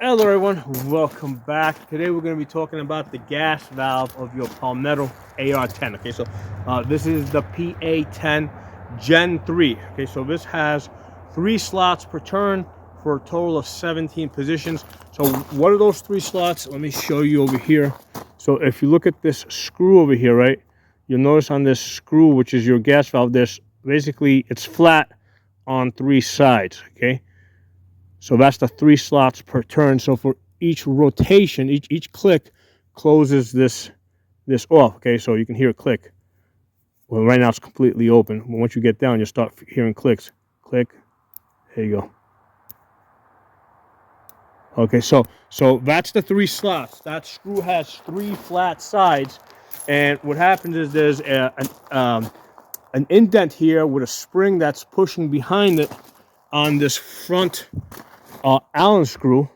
Hello everyone, welcome back. Today we're going to be talking about the gas valve of your Palmetto AR-10. Okay, so this is the PA-10 Gen 3. Okay, so this has 3 slots per turn for a total of 17 positions. So what are those 3 slots? Let me show you over here. So if you look at this screw over here, right, you'll notice on this screw, which is your gas valve, there's basically, it's flat on 3 sides, okay? So that's the 3 slots per turn. So for each rotation, each click closes this off. Okay, so you can hear a click. Well, right now it's completely open. But once you get down, you'll start hearing clicks. Click. There you go. Okay, so that's the 3 slots. That screw has 3 flat sides, and what happens is there's an indent here with a spring that's pushing behind it on this front Allen screw.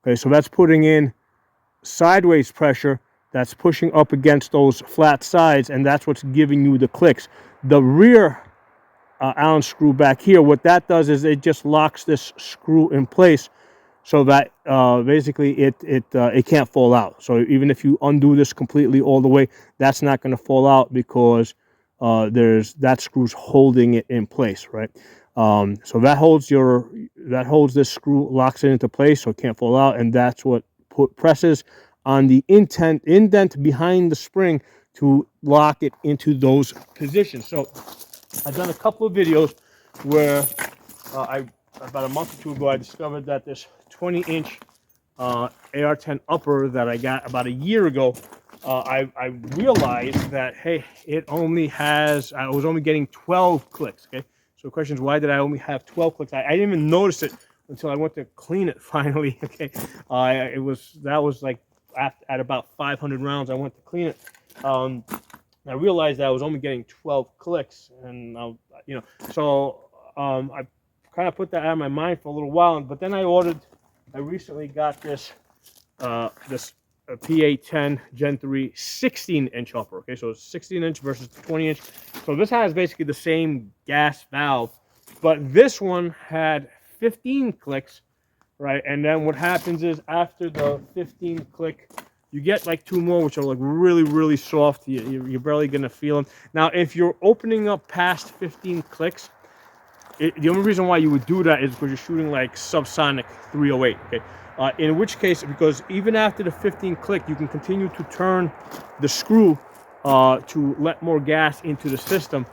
Okay, so that's putting in sideways pressure that's pushing up against those flat sides, and that's what's giving you the clicks. The rear Allen screw back here, what that does is it just locks this screw in place so that basically it can't fall out. So even if you undo this completely all the way, that's not going to fall out because that screw's holding it in place, right? So that holds this screw, locks it into place so it can't fall out, and that's what presses on the indent behind the spring to lock it into those positions. So I've done a couple of videos where about a month or two ago I discovered that this 20-inch AR-10 upper that I got about a year ago, I realized that, hey, I was only getting 12 clicks, okay? So the question is, why did I only have 12 clicks? I didn't even notice it until I went to clean it finally, okay? That was like at about 500 rounds, I went to clean it. I realized that I was only getting 12 clicks, and so I kind of put that out of my mind for a little while, but then I recently got this PA-10 Gen 3 16-inch upper. Okay, so it's 16-inch versus 20-inch. So this has basically the same gas valve, but this one had 15 clicks, right? And then what happens is after the 15 click, you get like 2 more, which are like really, really soft. You're barely gonna feel them. Now, if you're opening up past 15 clicks, the only reason why you would do that is because you're shooting like subsonic 308, okay? In which case, because even after the 15 click, you can continue to turn the screw to let more gas into the system,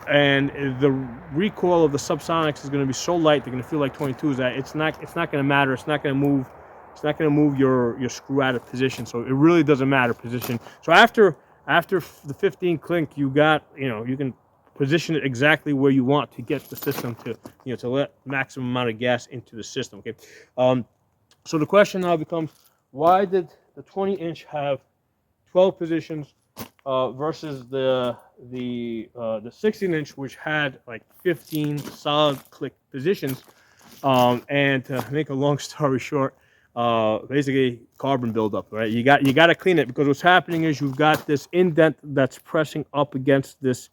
and the recoil of the subsonics is going to be so light they're going to feel like 22s that it's not going to matter. It's not going to move your screw out of position. So it really doesn't matter position. So after the 15 click, you can position it exactly where you want to get the system to let maximum amount of gas into the system. Okay, so the question now becomes, why did the 20-inch have 12 positions versus the 16-inch, which had like 15 solid click positions? And to make a long story short, basically carbon buildup, right? You got to clean it, because what's happening is you've got this indent that's pressing up against this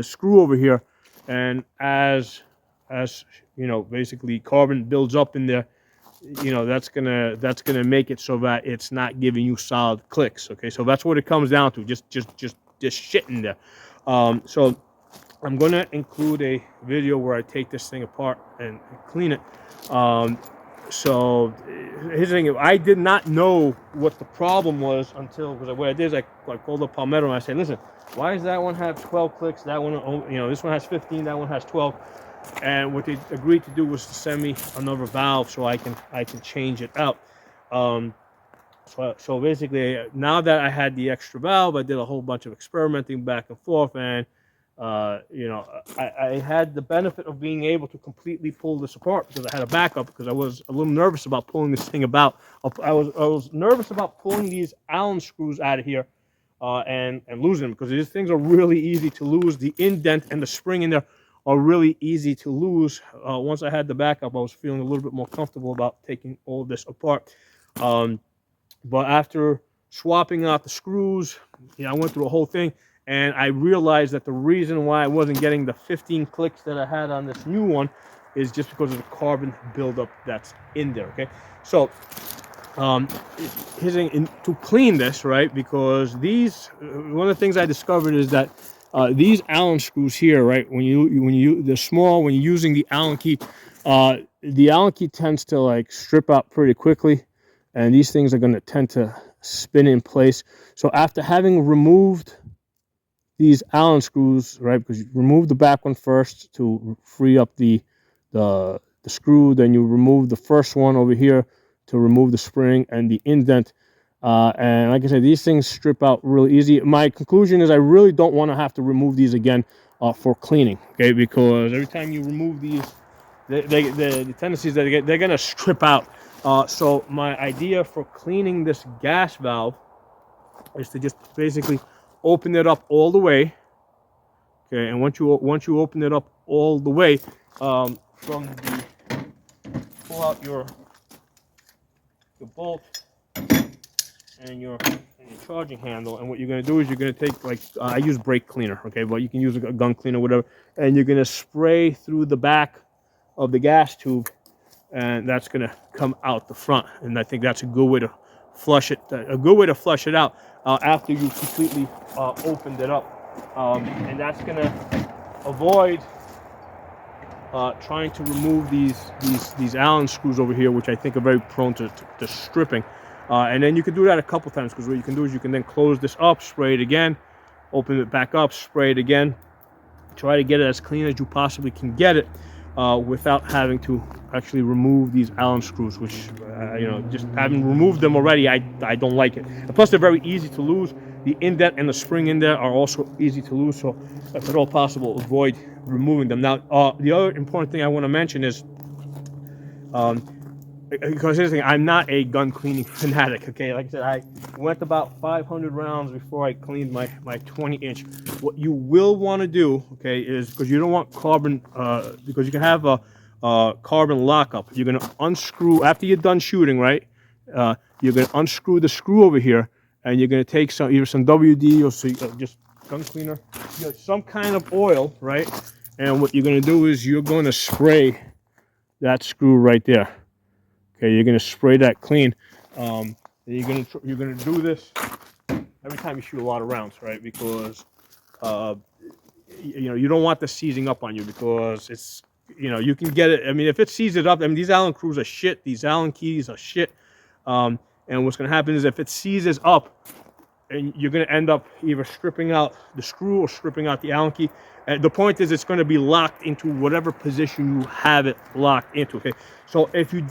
screw over here, and as basically carbon builds up in there, that's gonna make it so that it's not giving you solid clicks. Okay, so that's what it comes down to, just shit in there. So I'm gonna include a video where I take this thing apart and clean it. So here's the thing: I did not know what the problem was because what I did is I called up Palmetto and I said, listen, why does that one have 12 clicks? That one, this one has 15. That one has 12. And what they agreed to do was to send me another valve so I can change it out. So basically, now that I had the extra valve, I did a whole bunch of experimenting back and forth, and I had the benefit of being able to completely pull this apart because I had a backup, because I was a little nervous about pulling this thing about. I was nervous about pulling these Allen screws out of here and losing them, because these things are really easy to lose. The indent and the spring in there are really easy to lose. Once I had the backup, I was feeling a little bit more comfortable about taking all of this apart. But after swapping out the screws, I went through a whole thing, and I realized that the reason why I wasn't getting the 15 clicks that I had on this new one is just because of the carbon buildup that's in there. Okay, so to clean this, right? Because these, one of the things I discovered is that these Allen screws here, right? They're small. When you're using the Allen key tends to like strip out pretty quickly, and these things are going to tend to spin in place. So after having removed these Allen screws, right? Because you remove the back one first to free up the screw, then you remove the first one over here to remove the spring and the indent. And like I said, these things strip out really easy. My conclusion is I really don't want to have to remove these again for cleaning, okay? Because every time you remove these, the tendency is that they're going to strip out. So my idea for cleaning this gas valve is to just basically open it up all the way. Okay, and once you open it up all the way, pull out your bolt and your charging handle, and what you're going to do is you're going to take, like, I use brake cleaner, okay, but you can use a gun cleaner, whatever, and you're going to spray through the back of the gas tube, and that's going to come out the front. And I think that's a good way to flush it, out after you completely opened it up. And that's going to avoid trying to remove these Allen screws over here, which I think are very prone to stripping. And then you can do that a couple times, because what you can do is you can then close this up, spray it again, open it back up, spray it again. Try to get it as clean as you possibly can get it without having to actually remove these Allen screws, which, just having removed them already, I don't like it. And plus, they're very easy to lose. The indent and the spring in there are also easy to lose, so if at all possible, avoid removing them. Now, the other important thing I want to mention is, because here's the thing, I'm not a gun cleaning fanatic, okay? Like I said, I went about 500 rounds before I cleaned my 20-inch. What you will want to do, okay, is, because you don't want carbon, because you can have a carbon lockup. You're going to unscrew, after you're done shooting, right? You're going to unscrew the screw over here, and you're going to take either some WD or just gun cleaner, some kind of oil, right? And what you're going to do is you're going to spray that screw right there. Okay, you're going to spray that clean. You're going to do this every time you shoot a lot of rounds, right? Because you don't want this seizing up on you, because it's, you can get it. I mean, if it seizes up, I mean, these Allen screws are shit. These Allen keys are shit. And what's going to happen is if it seizes up, and you're going to end up either stripping out the screw or stripping out the Allen key. And the point is, it's going to be locked into whatever position you have it locked into. Okay, so if you're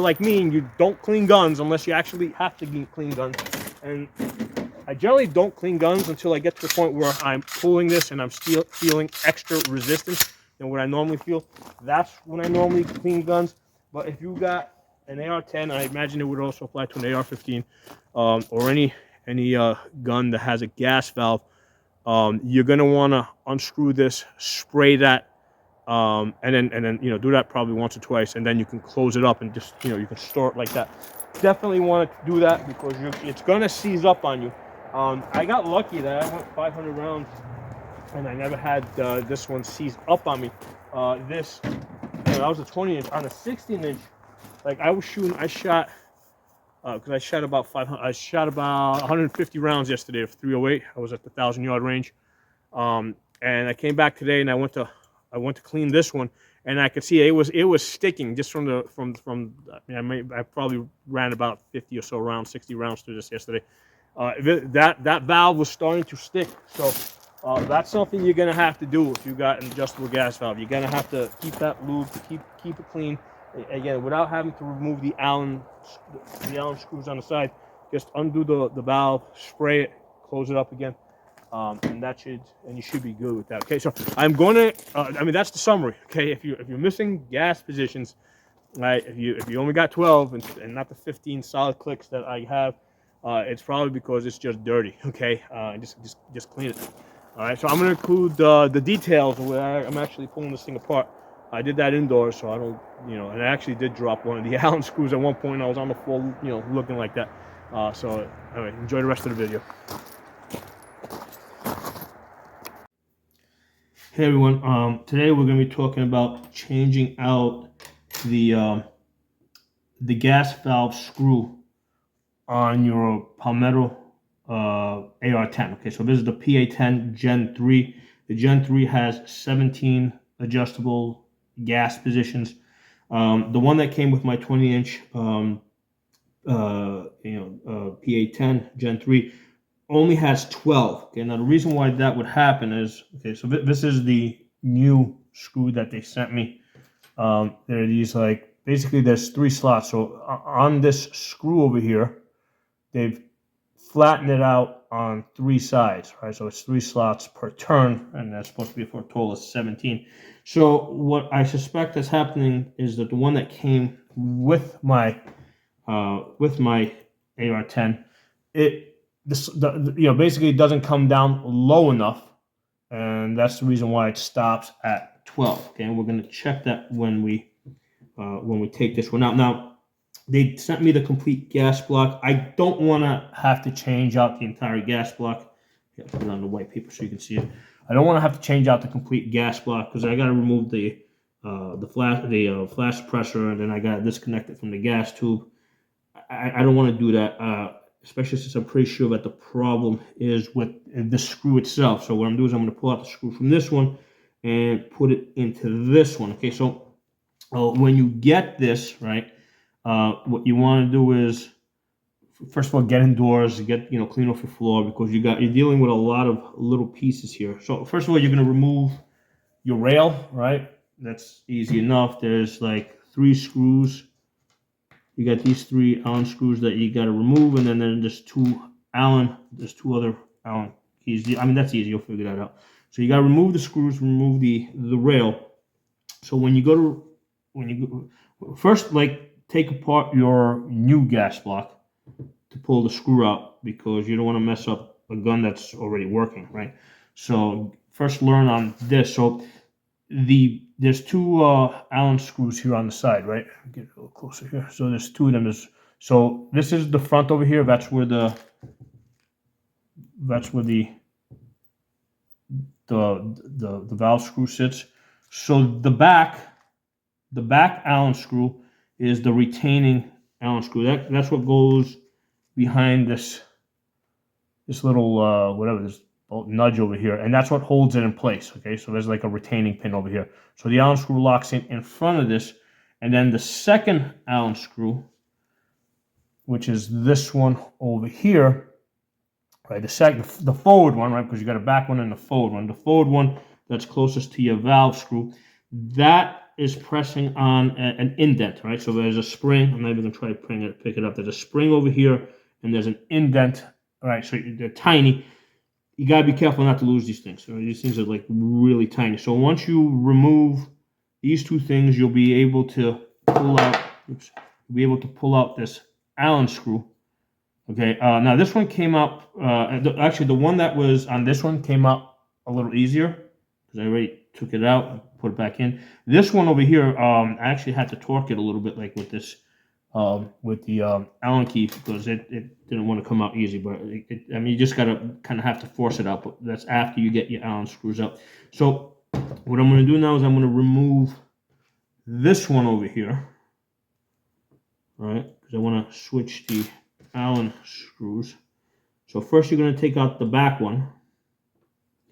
like me and you don't clean guns unless you actually have to clean guns, and I generally don't clean guns until I get to the point where I'm pulling this and I'm still feeling extra resistance than what I normally feel. That's when I normally clean guns. But if you got an AR-10, I imagine it would also apply to an AR-15 or any gun that has a gas valve. You're gonna want to unscrew this, spray that, and then do that probably once or twice, and then you can close it up and just you can store it like that. Definitely want to do that, because it's gonna seize up on you. I got lucky that I went 500 rounds and I never had this one seize up on me. That was a 20-inch. On a 16-inch, like I shot. Because I shot about 150 rounds yesterday of 308. I was at the 1,000-yard range, and I came back today and I went to clean this one, and I could see it was sticking just from. I mean, I probably ran about 50 or so rounds, 60 rounds through this yesterday. That valve was starting to stick, so that's something you're gonna have to do if you got an adjustable gas valve. You're gonna have to keep that lubed, keep it clean. Again, without having to remove the Allen screws on the side, just undo the valve, spray it, close it up again, and you should be good with that. Okay, so I'm gonna, I mean, that's the summary. Okay, if you're missing gas positions, right? If you only got 12 and not the 15 solid clicks that I have, it's probably because it's just dirty. Okay, just clean it. All right, so I'm gonna include the details of where I'm actually pulling this thing apart. I did that indoors, so I don't, and I actually did drop one of the Allen screws at one point. I was on the floor, looking like that. So anyway, enjoy the rest of the video. Hey everyone, today we're going to be talking about changing out the gas valve screw on your Palmetto AR-10. Okay, so this is the PA-10 Gen 3. The Gen 3 has 17 adjustable gas positions. The one that came with my 20-inch PA-10 Gen 3 only has 12. Okay, now the reason why that would happen is, okay, so this is the new screw that they sent me. There are these, like, basically there's 3 slots. So on this screw over here, they've flattened it out on 3 sides, right? So it's 3 slots per turn, and that's supposed to be for a total of 17. So what I suspect is happening is that the one that came with my AR-10, basically it doesn't come down low enough, and that's the reason why it stops at 12. Okay, and we're going to check that when we take this one out. Now, they sent me the complete gas block. I don't want to have to change out the entire gas block. Yeah, put it on the white paper so you can see it. I don't want to have to change out the complete gas block because I got to remove the flash suppressor, and then I got to disconnect it from the gas tube. I don't want to do that, especially since I'm pretty sure that the problem is with the screw itself. So what I'm doing is I'm going to pull out the screw from this one and put it into this one. Okay, so when you get this, right, what you want to do is, first of all, get indoors, clean off your floor, because you're dealing with a lot of little pieces here. So first of all, you're going to remove your rail, right? That's easy enough. There's like 3 screws. You got these 3 Allen screws that you got to remove, and then there's 2 other Allen keys. I mean, that's easy. You'll figure that out. So you got to remove the screws, remove the rail. So when you go, first, like, take apart your new gas block to pull the screw out, because you don't want to mess up a gun that's already working, right? So first learn on this. So there's 2 Allen screws here on the side, right? Get a little closer here. So there's 2 of them. So this is the front over here. That's where the valve screw sits. So the back Allen screw is the retaining Allen screw. That's what goes behind this little this nudge over here, and that's what holds it in place. Okay, so there's like a retaining pin over here. So the Allen screw locks in front of this, and then the second Allen screw, which is this one over here, right? The forward one, right? Because you got a back one and a forward one. The forward one that's closest to your valve screw, that is pressing on an indent, right? So there's a spring. I'm not even gonna try to pick it up. There's a spring over here, and there's an indent. All right, so they're tiny. You gotta be careful not to lose these things. So these things are like really tiny. So once you remove these 2 things, you'll be able to pull out. Pull out this Allen screw. Okay. Now this one came out. Actually, the one that was on this one came out a little easier because I already took it out and put it back in. This one over here, I actually had to torque it a little bit, like with this. With the Allen key, because it didn't want to come out easy, but I mean, you just gotta kind of have to force it out. But that's after you get your Allen screws out. So what I'm going to do now is I'm going to remove this one over here, right? Because I want to switch the Allen screws. So first you're going to take out the back one,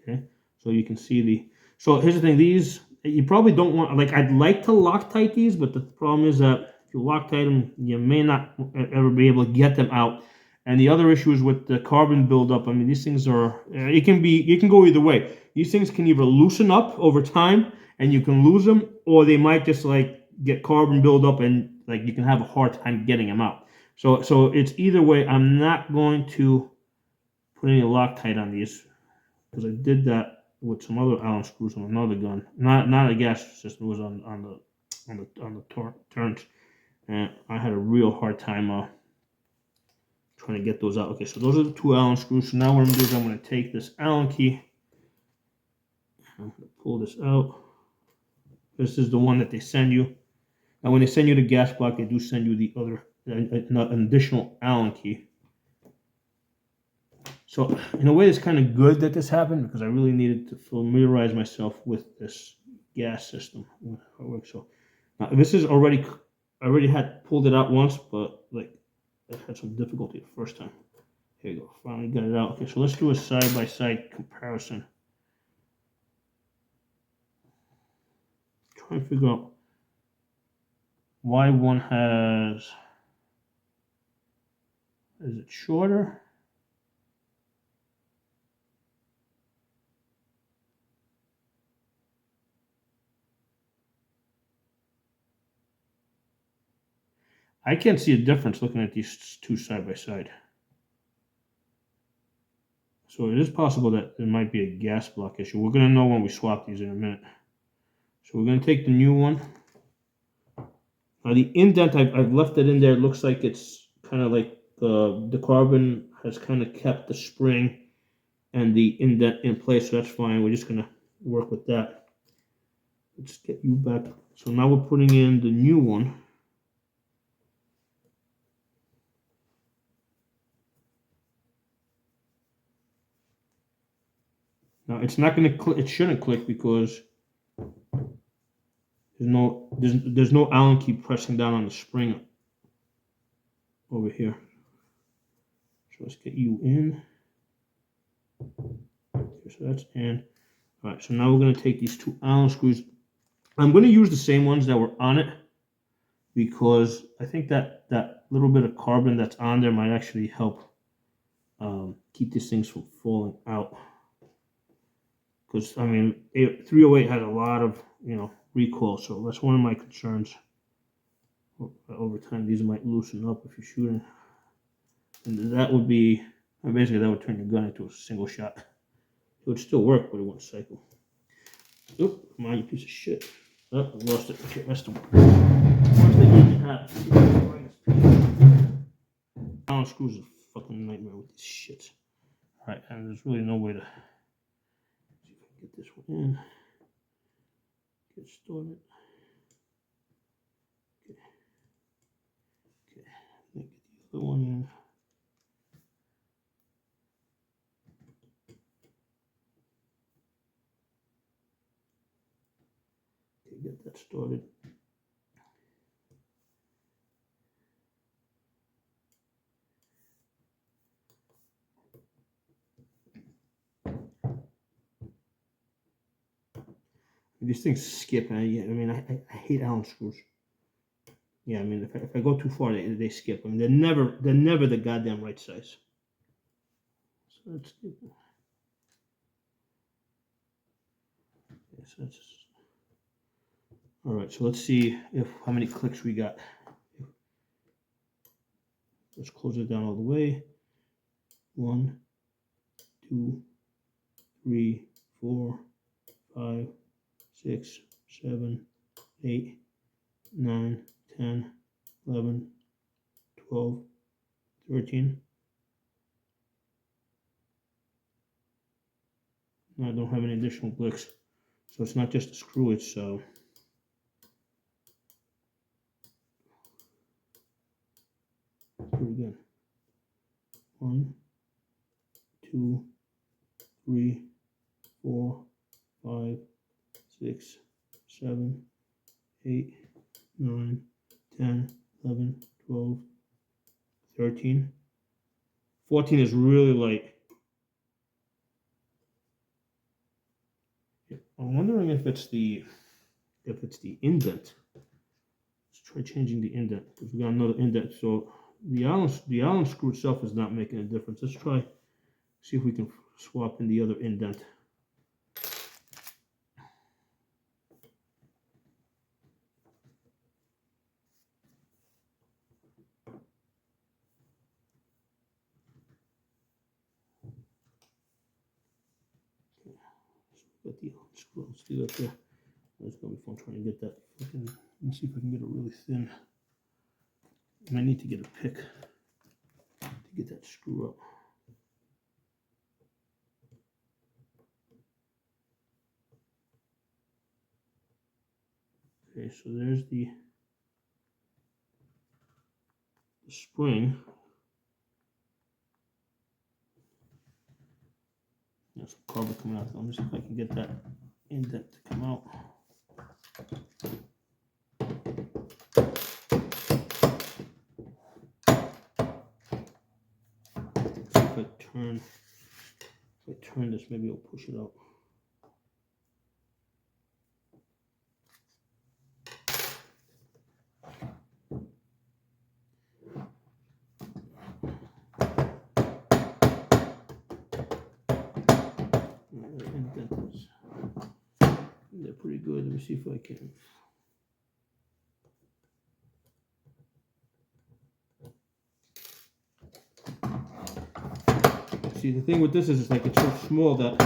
okay? So you can see So here's the thing: these you probably don't want. Like, I'd like to Loctite these, but the problem is that if you Loctite them, you may not ever be able to get them out. And the other issue is with the carbon buildup. I mean, these things are, it can go either way. These things can either loosen up over time and you can lose them, or they might just like get carbon buildup and like you can have a hard time getting them out. So it's either way. I'm not going to put any Loctite on these because I did that with some other Allen screws on another gun. Not a gas system. It was on the turns. And I had a real hard time trying to get those out. Okay, so those are the 2 Allen screws. So now what I'm going to do is I'm going to take this Allen key. I'm going to pull this out. This is the one that they send you. And when they send you the gas block, they do send you the other, an additional Allen key. So in a way, it's kind of good that this happened because I really needed to familiarize myself with this gas system. How it works. So now this is already, I already had pulled it out once, but like I had some difficulty the first time. Here you go, finally got it out. Okay, so let's do a side-by-side comparison. Try and figure out why one is it shorter? I can't see a difference looking at these two side by side. So it is possible that there might be a gas block issue. We're going to know when we swap these in a minute. So we're going to take the new one. Now the indent, I've left it in there. It looks like it's kind of like the carbon has kind of kept the spring and the indent in place, so that's fine. We're just going to work with that. Let's get you back. So now we're putting in the new one. Now it's not going to click. It shouldn't click because there's no Allen key pressing down on the spring over here. So let's get you in. Okay, so that's in. All right, so now we're going to take these two Allen screws. I'm going to use the same ones that were on it because I think that little bit of carbon that's on there might actually help keep these things from falling out. Because, I mean, 308 has a lot of, recoil, so that's one of my concerns. Over time, these might loosen up if you're shooting. And that would be, basically, that would turn your gun into a single shot. It would still work, but it wouldn't cycle. Oop, come on, you piece of shit. Oh, I lost it. Okay, that's the one thing you can have. Allen screws is a fucking nightmare with these shits. Alright, and there's really no way to see if I can get this one in. Get started. Okay. Okay, let me get the other one in. Okay, get that started. These things skip. I hate Allen screws. Yeah, I mean, if I go too far, they skip. I mean, they're never the goddamn right size. So let's do. Okay, so that's. All right, so let's see how many clicks we got. Let's close it down all the way. 1, 2, 3, 4, 5, 6, 7, 8, 9, 10, 11, 12, 13. I don't have any additional clicks. So it's not just a screw, it's do it again. 1, 2, 3, 4, 5, 6, 7, 8, 9, 10, 11, 12, 13. 14 is really light. I'm wondering if it's the indent. Let's try changing the indent because we got another indent. So the Allen screw itself is not making a difference. Let's try see if we can swap in the other indent. Got the screw. Let's do that there. It's gonna be fun trying to get that. Let's see if I can get it really thin. And I need to get a pick to get that screw up. Okay, so there's the spring. There's some carbon coming out. Let me see if I can get that indent to come out. If I turn this, maybe it'll push it out. They're pretty good. Let me see if I can. See, the thing with this is, it's like it's so small that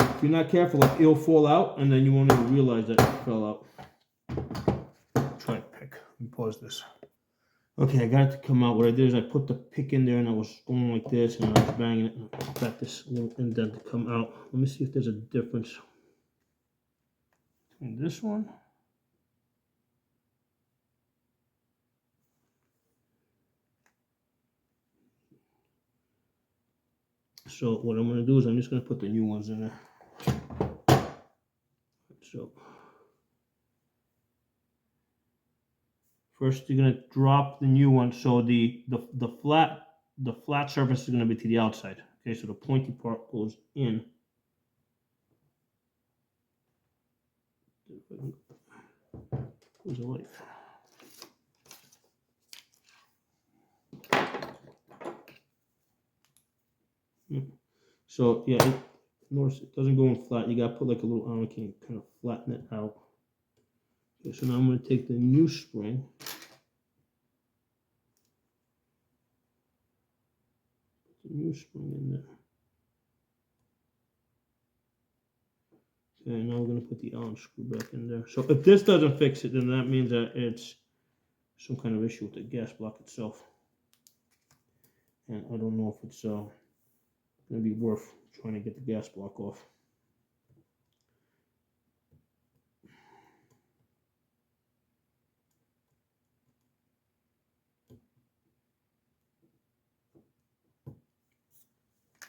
if you're not careful, it'll fall out, and then you won't even realize that it fell out. Try to pick. Let me pause this. Okay, I got it to come out. What I did is I put the pick in there, and I was going like this, and I was banging it, and I got this little indent to come out. Let me see if there's a difference between this one. So what I'm going to do is I'm just going to put the new ones in there. So first you're going to drop the new one, so the flat surface is going to be to the outside. Okay, so the pointy part goes in. Where's the light? So yeah, notice it doesn't go in flat. You got to put like a little arm can kind of flatten it out. Okay, so now I'm going to take the new spring. Put the new spring in there. Okay, now we're going to put the Allen screw back in there. So if this doesn't fix it, then that means that it's some kind of issue with the gas block itself. And I don't know if it's going to be worth trying to get the gas block off.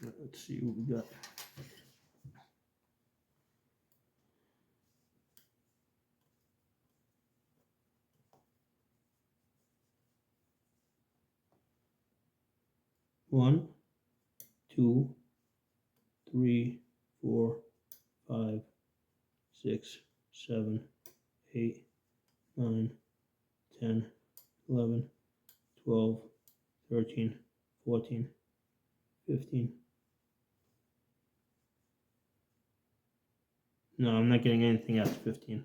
Let's see what we got. One, 2, 3, 4, 5, 6, 7, 8, 9, 10, 11, 12, 13, 14, 15. No, I'm not getting anything after 15.